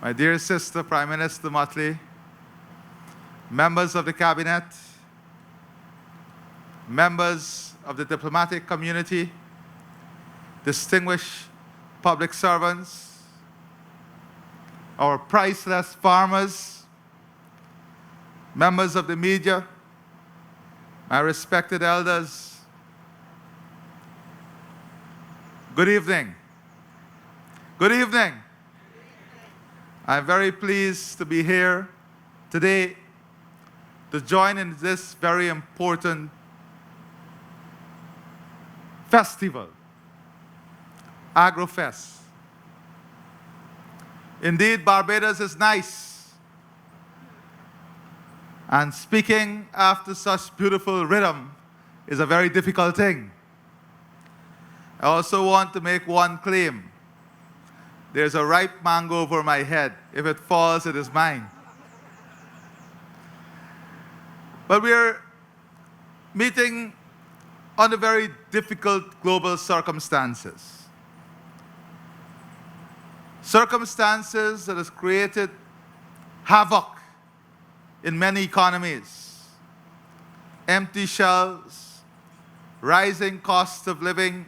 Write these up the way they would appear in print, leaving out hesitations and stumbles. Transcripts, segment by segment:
my dear sister, Prime Minister Motley, members of the Cabinet, members of the diplomatic community, distinguished public servants, our priceless farmers, members of the media, my respected elders, good evening. Good evening. I'm very pleased to be here today to join in this very important festival, Agrofest. Indeed, Barbados is nice. And speaking after such beautiful rhythm is a very difficult thing. I also want to make one claim. There's a ripe mango over my head. If it falls, it is mine. But we're meeting under very difficult global circumstances. Circumstances that has created havoc in many economies. Empty shelves, rising cost of living,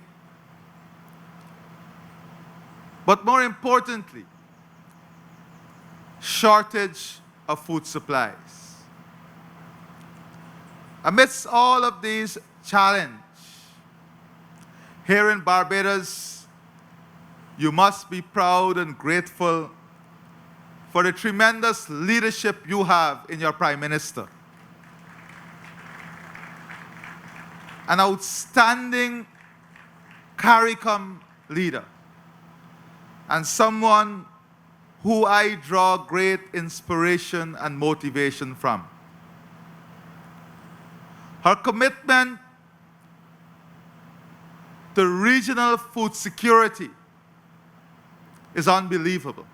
but more importantly, shortage of food supplies. Amidst all of these challenges, here in Barbados, you must be proud and grateful for the tremendous leadership you have in your Prime Minister. An outstanding CARICOM leader, and someone who I draw great inspiration and motivation from. Her commitment to regional food security is unbelievable.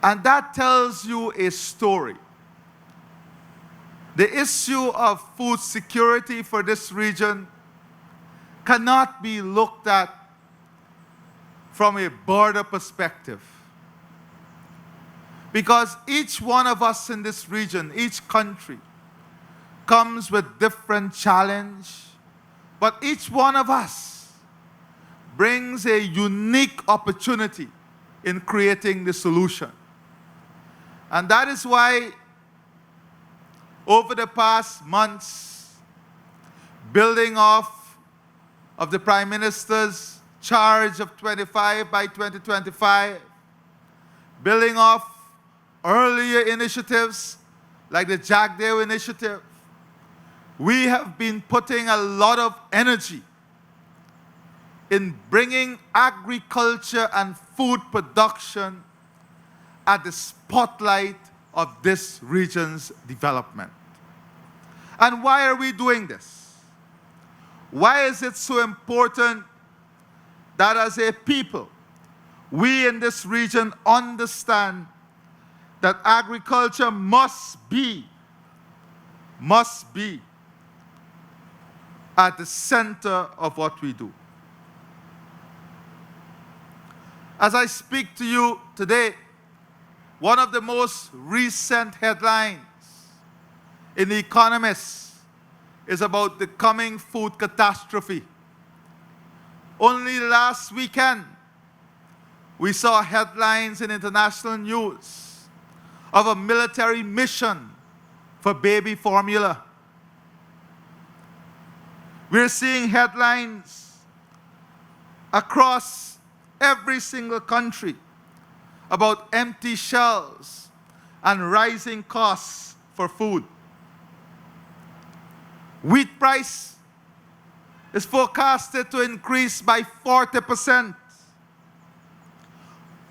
And that tells you a story. The issue of food security for this region cannot be looked at from a border perspective. Because each one of us in this region, each country, comes with different challenge, but each one of us brings a unique opportunity in creating the solution. And that is why over the past months, building off of the Prime Minister's charge of 25 by 2025, building off earlier initiatives like the Jagdeo initiative, we have been putting a lot of energy in bringing agriculture and food production at the spotlight of this region's development. And why are we doing this? Why is it so important that as a people, we in this region understand that agriculture must be at the center of what we do? As I speak to you today, one of the most recent headlines in The Economist is about the coming food catastrophe. Only last weekend, we saw headlines in international news of a military mission for baby formula. We're seeing headlines across every single country about empty shelves and rising costs for food. Wheat price is forecasted to increase by 40%.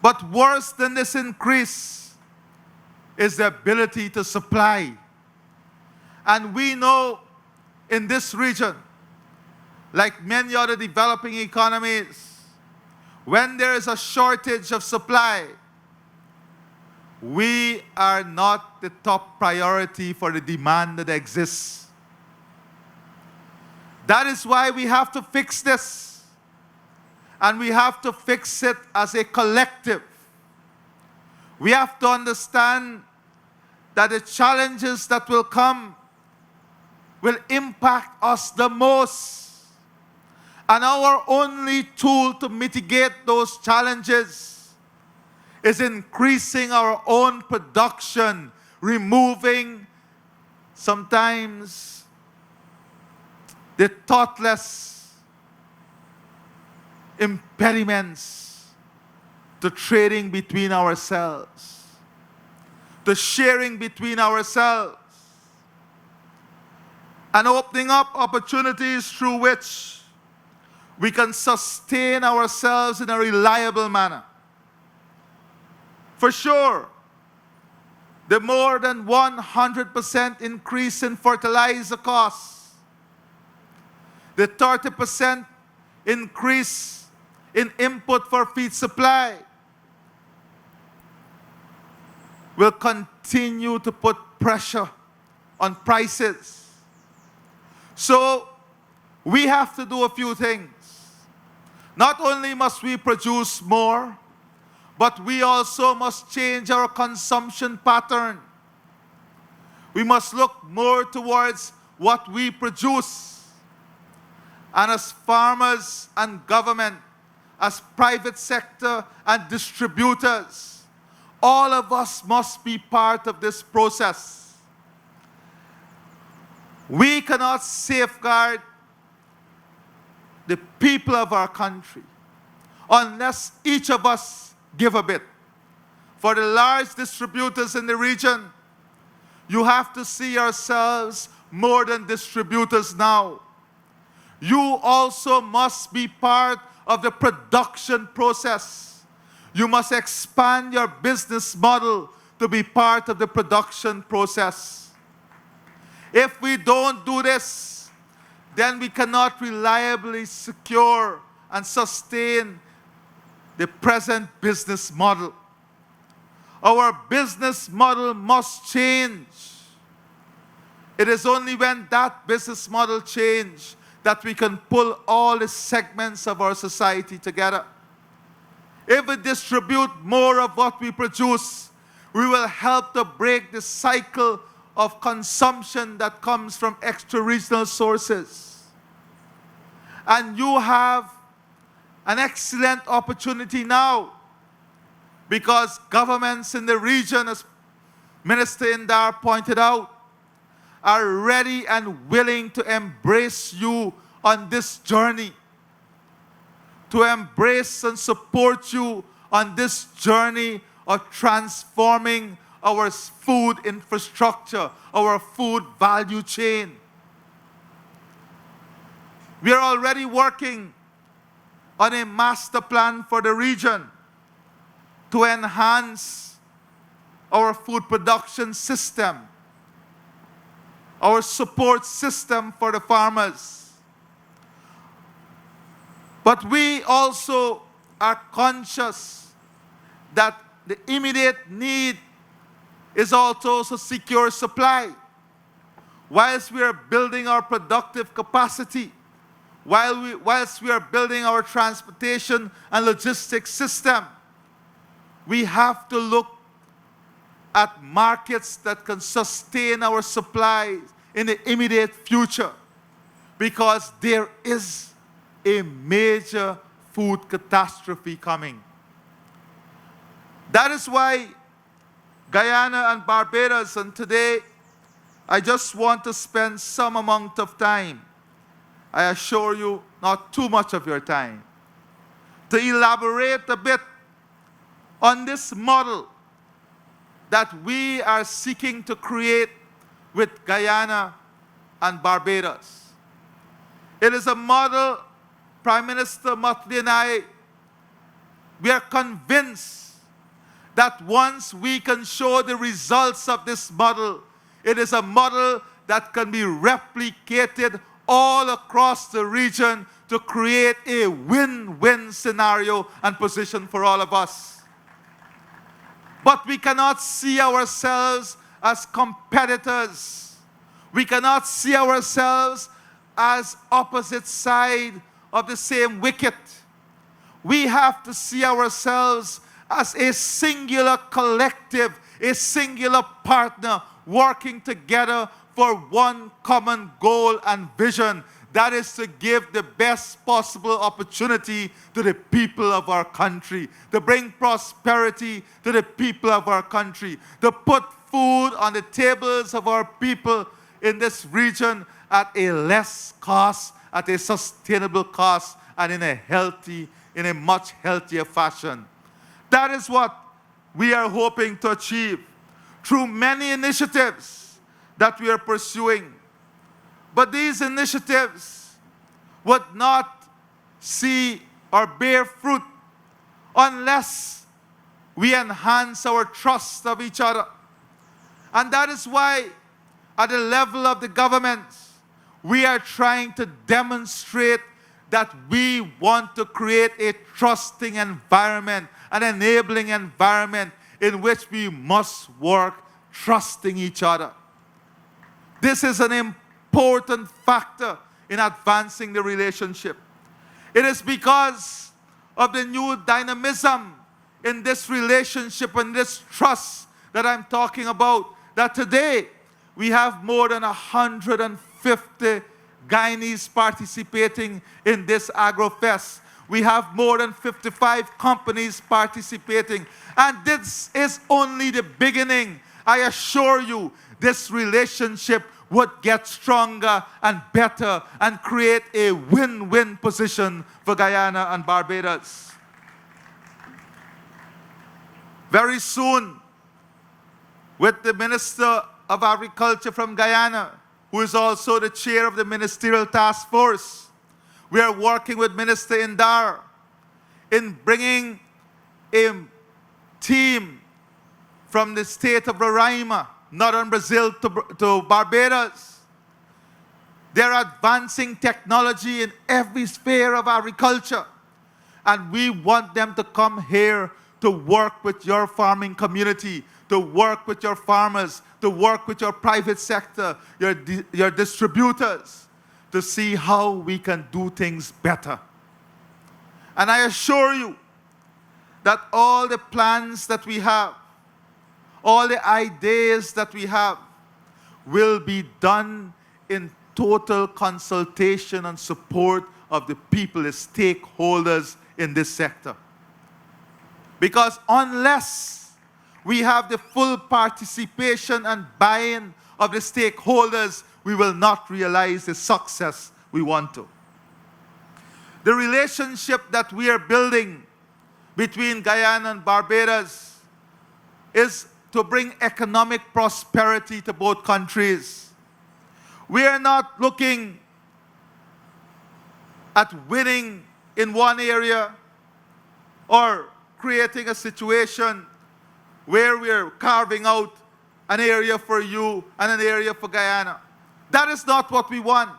But worse than this increase is the ability to supply. And we know in this region, like many other developing economies, when there is a shortage of supply, we are not the top priority for the demand that exists. That is why we have to fix this. and we have to fix it as a collective. We have to understand that the challenges that will come will impact us the most. And our only tool to mitigate those challenges is increasing our own production, removing sometimes the thoughtless impediments to trading between ourselves, to sharing between ourselves, and opening up opportunities through which we can sustain ourselves in a reliable manner. For sure, the more than 100% increase in fertilizer costs, the 30% increase in input for feed supply will continue to put pressure on prices. So we have to do a few things. Not only must we produce more, but we also must change our consumption pattern. We must look more towards what we produce. And as farmers and government, as private sector and distributors, all of us must be part of this process. We cannot safeguard the people of our country unless each of us give a bit. For the large distributors in the region, you have to see yourselves more than distributors now. You also must be part of the production process. You must expand your business model to be part of the production process. If we don't do this, then we cannot reliably secure and sustain the present business model. Our business model must change. It is only when that business model changes that we can pull all the segments of our society together. If we distribute more of what we produce, we will help to break the cycle of consumption that comes from extra-regional sources. And you have an excellent opportunity now, because governments in the region, as Minister Indar pointed out, are ready and willing to embrace you on this journey, to embrace and support you on this journey of transforming our food infrastructure, our food value chain. We are already working on a master plan for the region to enhance our food production system, our support system for the farmers. But we also are conscious that the immediate need is also to secure supply. Whilst we are building our productive capacity, whilst we are building our transportation and logistics system, we have to look at markets that can sustain our supplies in the immediate future, because there is a major food catastrophe coming. That is why Guyana and Barbados, and today I just want to spend some amount of time, I assure you not too much of your time, to elaborate a bit on this model that we are seeking to create with Guyana and Barbados. It is a model, Prime Minister Motley and I, we are convinced that once we can show the results of this model, it is a model that can be replicated all across the region to create a win-win scenario and position for all of us. But we cannot see ourselves as competitors. We cannot see ourselves as opposite side of the same wicket. we have to see ourselves as a singular collective, a singular partner, working together for one common goal and vision. That is to give the best possible opportunity to the people of our country, to bring prosperity to the people of our country, to put food on the tables of our people in this region at a less cost, at a sustainable cost, and in a much healthier fashion. That is what we are hoping to achieve through many initiatives that we are pursuing. But these initiatives would not see or bear fruit unless we enhance our trust of each other. And that is why, at the level of the government, we are trying to demonstrate that we want to create a trusting environment, an enabling environment in which we must work trusting each other. This is an important factor in advancing the relationship. It is because of the new dynamism in this relationship and this trust that I'm talking about, that today we have more than 150 Guyanese participating in this Agrofest. We have more than 55 companies participating. And this is only the beginning. I assure you, this relationship would get stronger and better and create a win-win position for Guyana and Barbados. Very soon, with the Minister of Agriculture from Guyana, who is also the chair of the Ministerial Task Force, we are working with Minister Indar in bringing a team from the state of Roraima, northern Brazil, to Barbados. They're advancing technology in every sphere of agriculture. And we want them to come here to work with your farming community, to work with your farmers, to work with your private sector, your distributors, to see how we can do things better. And I assure you that all the plans that we have, all the ideas that we have, will be done in total consultation and support of the people, the stakeholders in this sector. Because unless we have the full participation and buy-in of the stakeholders, we will not realize the success we want to. The relationship that we are building between Guyana and Barbados is to bring economic prosperity to both countries. We are not looking at winning in one area or creating a situation where we're carving out an area for you and an area for Guyana. That is not what we want.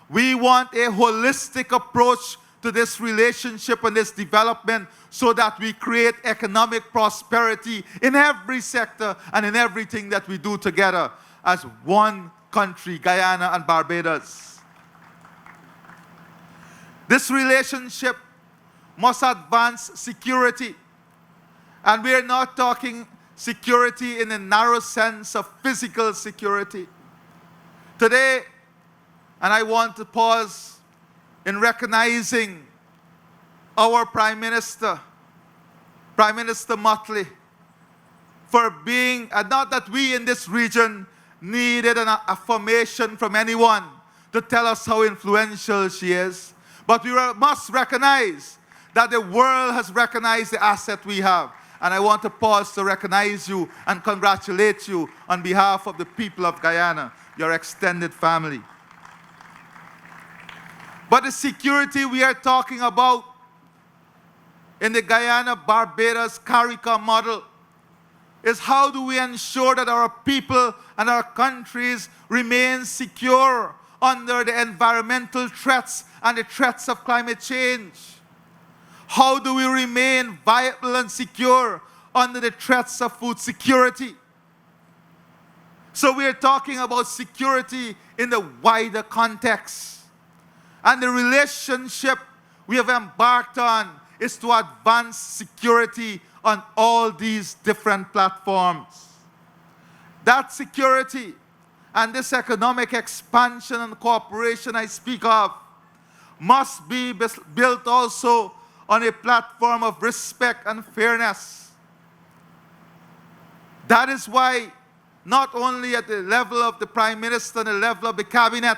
We want a holistic approach to this relationship and this development so that we create economic prosperity in every sector and in everything that we do together as one country, Guyana and Barbados. This relationship must advance security. And we are not talking security in a narrow sense of physical security. Today, and I want to pause in recognizing our Prime Minister Motley, for being, and not that we in this region needed an affirmation from anyone to tell us how influential she is, but we must recognize that the world has recognized the asset we have. And I want to pause to recognize you and congratulate you on behalf of the people of Guyana, your extended family. But the security we are talking about in the Guyana-Barbados CARICOM model is how do we ensure that our people and our countries remain secure under the environmental threats and the threats of climate change? How do we remain viable and secure under the threats of food security? So we are talking about security in the wider context. And the relationship we have embarked on is to advance security on all these different platforms. That security and this economic expansion and cooperation I speak of must be built also on a platform of respect and fairness. That is why not only at the level of the Prime Minister and the level of the Cabinet,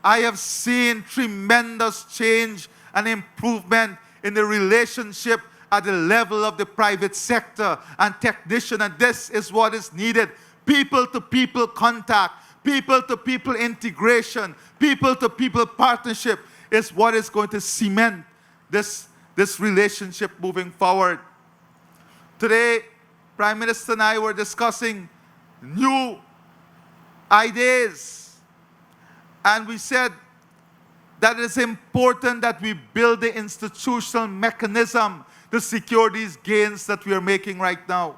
I have seen tremendous change and improvement in the relationship at the level of the private sector and technician, and this is what is needed. People-to-people contact, people-to-people integration, people-to-people partnership is what is going to cement this relationship moving forward. Today, Prime Minister and I were discussing new ideas, and we said that it is important that we build the institutional mechanism to secure these gains that we are making right now.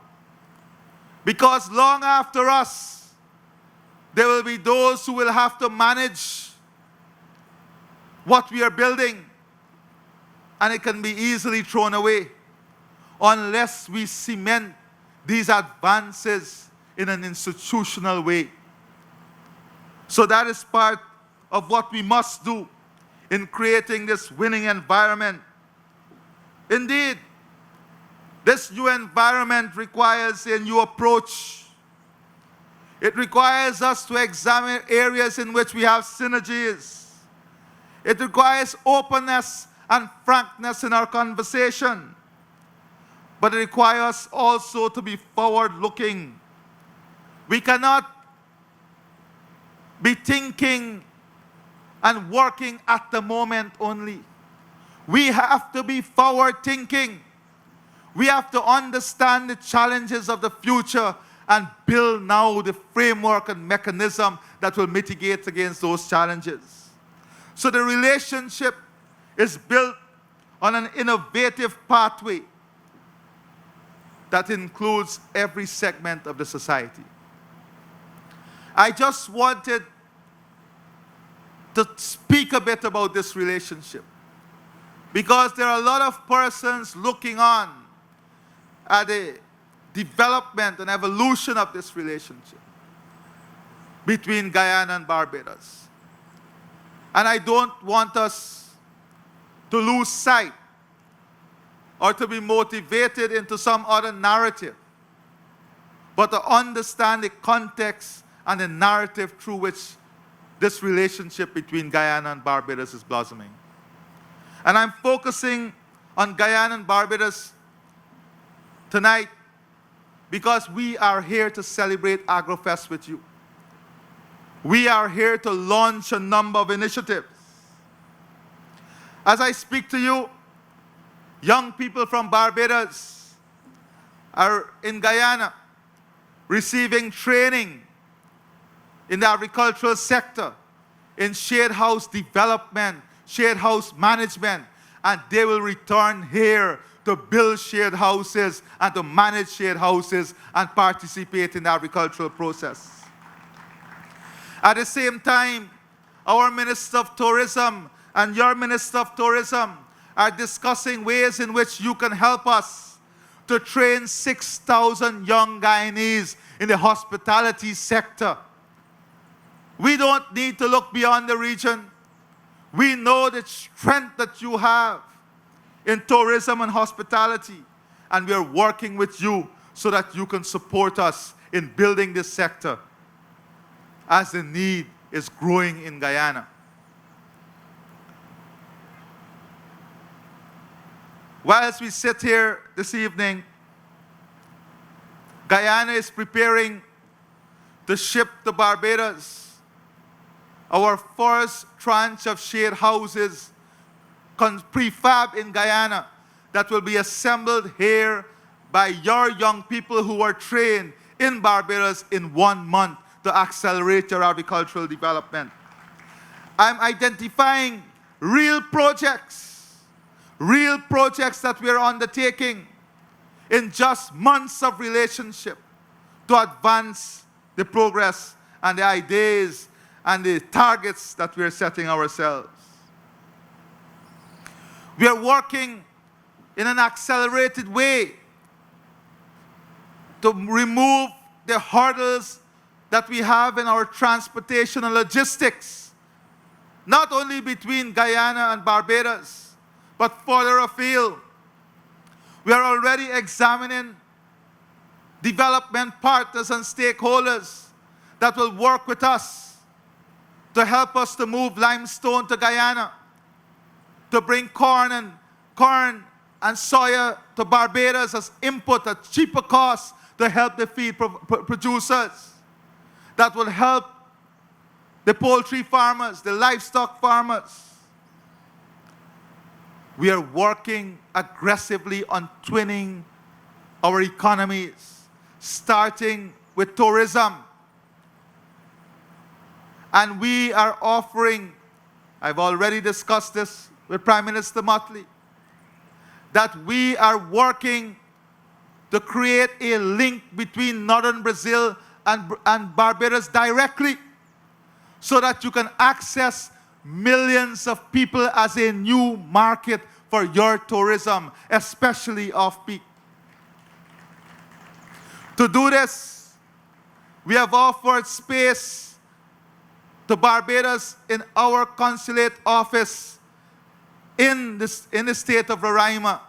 Because long after us, there will be those who will have to manage what we are building, and it can be easily thrown away unless we cement these advances in an institutional way. So that is part of what we must do in creating this winning environment. Indeed, this new environment requires a new approach. It requires us to examine areas in which we have synergies. It requires openness and frankness in our conversation. But it requires us also to be forward-looking. We cannot be thinking and working at the moment only. We have to be forward-thinking. We have to understand the challenges of the future and build now the framework and mechanism that will mitigate against those challenges. So the relationship is built on an innovative pathway that includes every segment of the society. I just wanted to speak a bit about this relationship because there are a lot of persons looking on at the development and evolution of this relationship between Guyana and Barbados. And I don't want us to lose sight or to be motivated into some other narrative, but to understand the context and the narrative through which this relationship between Guyana and Barbados is blossoming. And I'm focusing on Guyana and Barbados tonight because we are here to celebrate Agrofest with you. We are here to launch a number of initiatives. As I speak to you, young people from Barbados are in Guyana receiving training in the agricultural sector, in shared house development, shared house management, and they will return here to build shared houses and to manage shared houses and participate in the agricultural process. At the same time, our Minister of Tourism and your Minister of Tourism are discussing ways in which you can help us to train 6,000 young Guyanese in the hospitality sector. We don't need to look beyond the region. We know the strength that you have in tourism and hospitality, and we are working with you so that you can support us in building this sector as the need is growing in Guyana. Whilst we sit here this evening, Guyana is preparing to ship to Barbados our first tranche of shared houses prefab in Guyana that will be assembled here by your young people who are trained in Barbados in 1 month to accelerate your agricultural development. I'm identifying real projects that we are undertaking in just months of relationship to advance the progress and the ideas and the targets that we are setting ourselves. We are working in an accelerated way to remove the hurdles that we have in our transportation and logistics, not only between Guyana and Barbados, but further afield. We are already examining development partners and stakeholders that will work with us to help us to move limestone to Guyana, to bring corn and soya to Barbados as input at cheaper costs to help the feed producers. That will help the poultry farmers, the livestock farmers. We are working aggressively on twinning our economies, starting with tourism. And we are offering, I've already discussed this with Prime Minister Motley, that we are working to create a link between northern Brazil and Barbados directly, so that you can access millions of people as a new market for your tourism, especially off-peak. To do this, we have offered space to Barbados in our consulate office in the state of Roraima,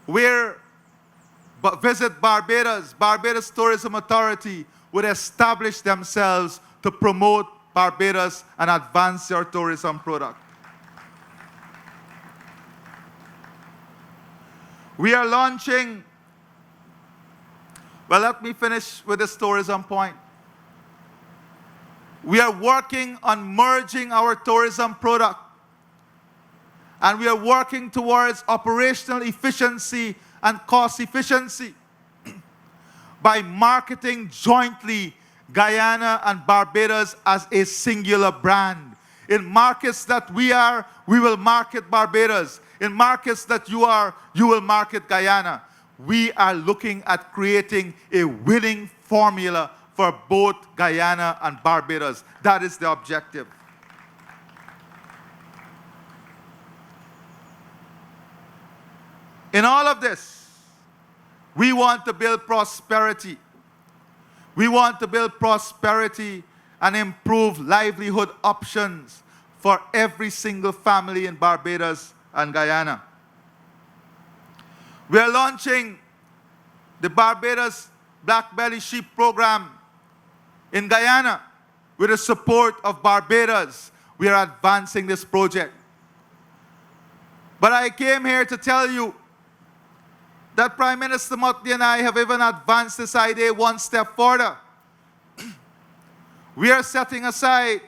where Visit Barbados, Barbados Tourism Authority would establish themselves to promote Barbados and advance your tourism product. We are launching, well, let me finish with this tourism point. We are working on merging our tourism product, and we are working towards operational efficiency and cost efficiency by marketing jointly Guyana and Barbados as a singular brand. In markets that we are, we will market Barbados. In markets that you are, you will market Guyana. We are looking at creating a winning formula for both Guyana and Barbados. That is the objective. In all of this, we want to build prosperity. We want to build prosperity and improve livelihood options for every single family in Barbados and Guyana. We are launching the Barbados Black Belly Sheep Program in Guyana with the support of Barbados. We are advancing this project. But I came here to tell you that Prime Minister Motley and I have even advanced this idea one step further. We are setting aside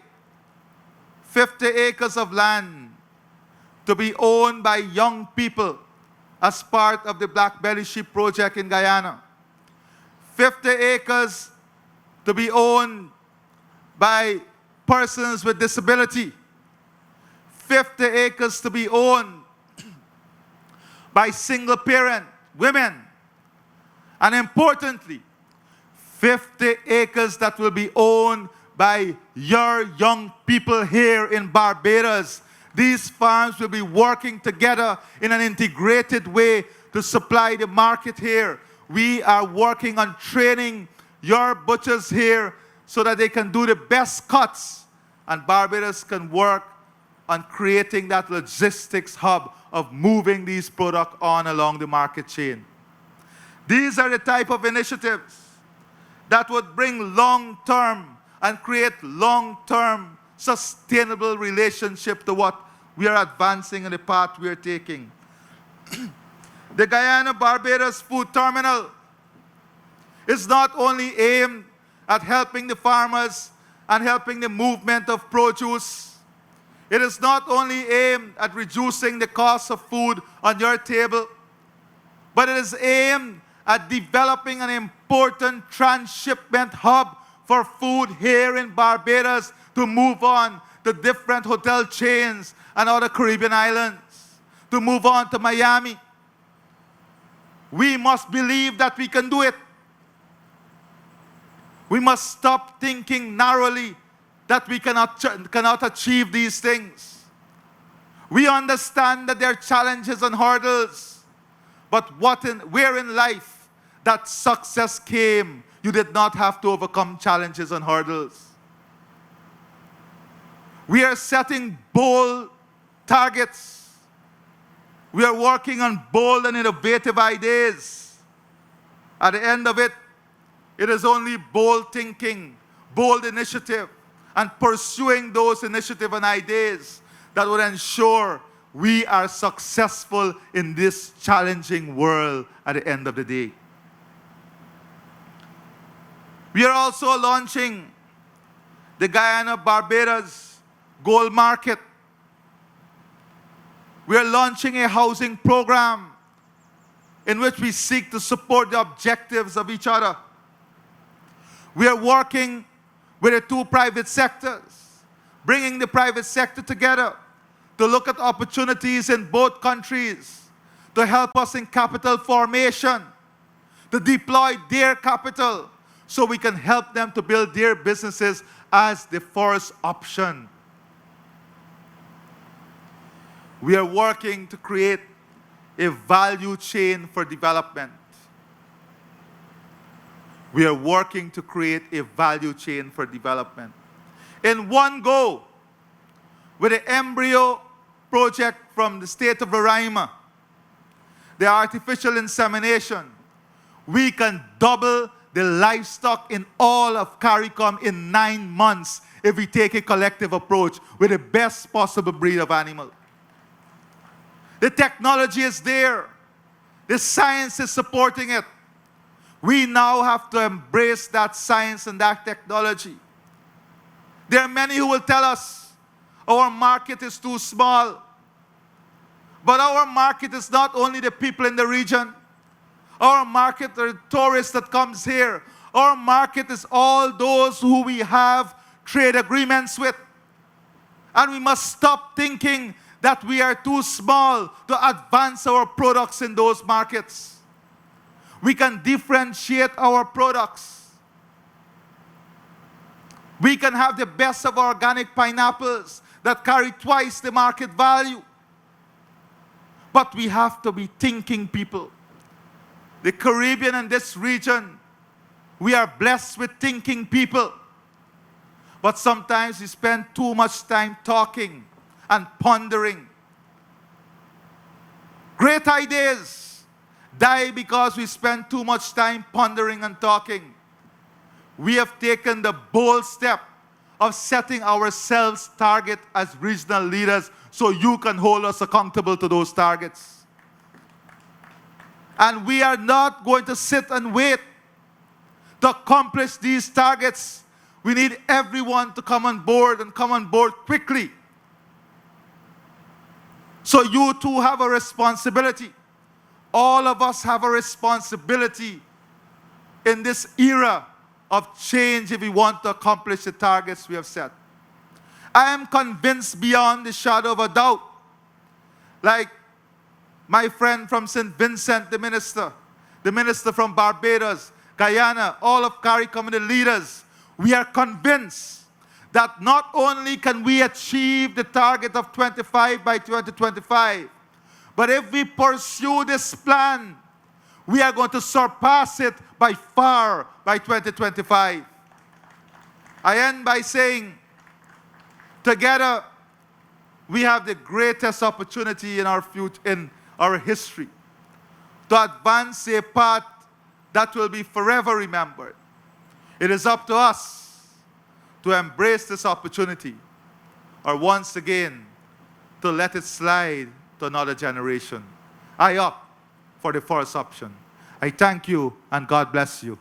50 acres of land to be owned by young people as part of the Black Belly Sheep Project in Guyana. 50 acres to be owned by persons with disability. 50 acres to be owned by single parent women. And importantly, 50 acres that will be owned by your young people here in Barbados. These farms will be working together in an integrated way to supply the market here. We are working on training your butchers here so that they can do the best cuts, and Barbados can work on creating that logistics hub of moving these products on along the market chain. These are the type of initiatives that would bring long-term and create long-term sustainable relationship to what we are advancing and the path we are taking. The Guyana-Barbados Food Terminal is not only aimed at helping the farmers and helping the movement of produce. It is not only aimed at reducing the cost of food on your table, but it is aimed at developing an important transshipment hub for food here in Barbados to move on to different hotel chains and other Caribbean islands, to move on to Miami. We must believe that we can do it. We must stop thinking narrowly that we cannot achieve these things. We understand that there are challenges and hurdles, but where in life that success came, you did not have to overcome challenges and hurdles. We are setting bold targets. We are working on bold and innovative ideas. At the end of it, it is only bold thinking, bold initiative, and pursuing those initiatives and ideas that would ensure we are successful in this challenging world at the end of the day. We are also launching the Guyana Barbados Gold Market. We are launching a housing program in which we seek to support the objectives of each other. We are working with the two private sectors, bringing the private sector together to look at opportunities in both countries, to help us in capital formation, to deploy their capital so we can help them to build their businesses as the first option. We are working to create a value chain for development. We are working to create a value chain for development. In one go, with the embryo project from the state of Roraima, the artificial insemination, we can double the livestock in all of CARICOM in 9 months if we take a collective approach with the best possible breed of animal. The technology is there. The science is supporting it. We now have to embrace that science and that technology. There are many who will tell us our market is too small. But our market is not only the people in the region. Our market are the tourists that comes here. Our market is all those who we have trade agreements with. And we must stop thinking that we are too small to advance our products in those markets. We can differentiate our products. We can have the best of organic pineapples that carry twice the market value. But we have to be thinking people. The Caribbean and this region, we are blessed with thinking people. But sometimes we spend too much time talking and pondering. Great ideas die because we spend too much time pondering and talking. We have taken the bold step of setting ourselves target as regional leaders so you can hold us accountable to those targets. And we are not going to sit and wait to accomplish these targets. We need everyone to come on board and come on board quickly. So you too have a responsibility. All of us have a responsibility in this era of change if we want to accomplish the targets we have set. I am convinced beyond the shadow of a doubt, like my friend from St. Vincent, the minister from Barbados, Guyana, all of CARICOM and the leaders, we are convinced that not only can we achieve the target of 25 by 2025, but if we pursue this plan, we are going to surpass it by far by 2025. I end by saying, together, we have the greatest opportunity in our future, in our history, to advance a path that will be forever remembered. It is up to us to embrace this opportunity, or once again, to let it slide to another generation. I opt for the first option. I thank you, and God bless you.